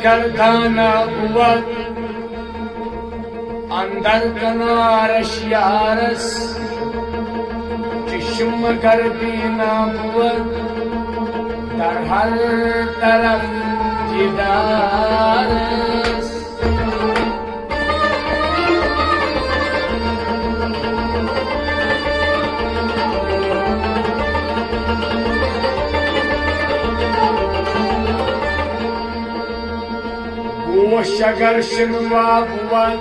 गर्दाना बुवत अंदर कनारश यारस चश्म गर्दीना बुवत दर हर तरफ जिदारस शगर शिनवा बुवन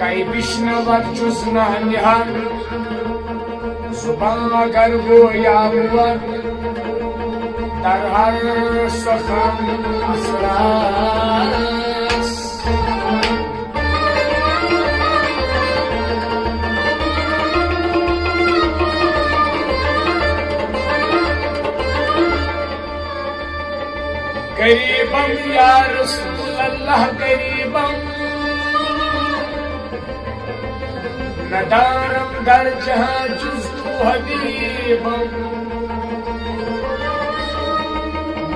कई विष्णवत चुसना निहर जुबान अगर गोया बुवन दर हर सखम असरास गरीबम या रसूल अल्लाह गरीबम नदारम दर जहां जुस्तु हबीबम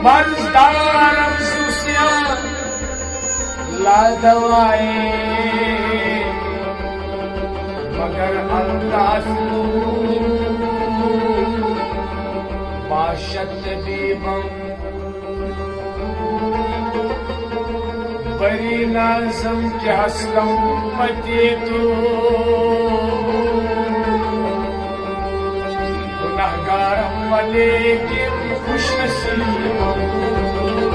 मर्जदारम सुसिया ला दवाए मगर अल्लाह बाशत दीबम बरी नाज़म के हसलम मते तो गुनाहगार हम लेकिन खुश नसीब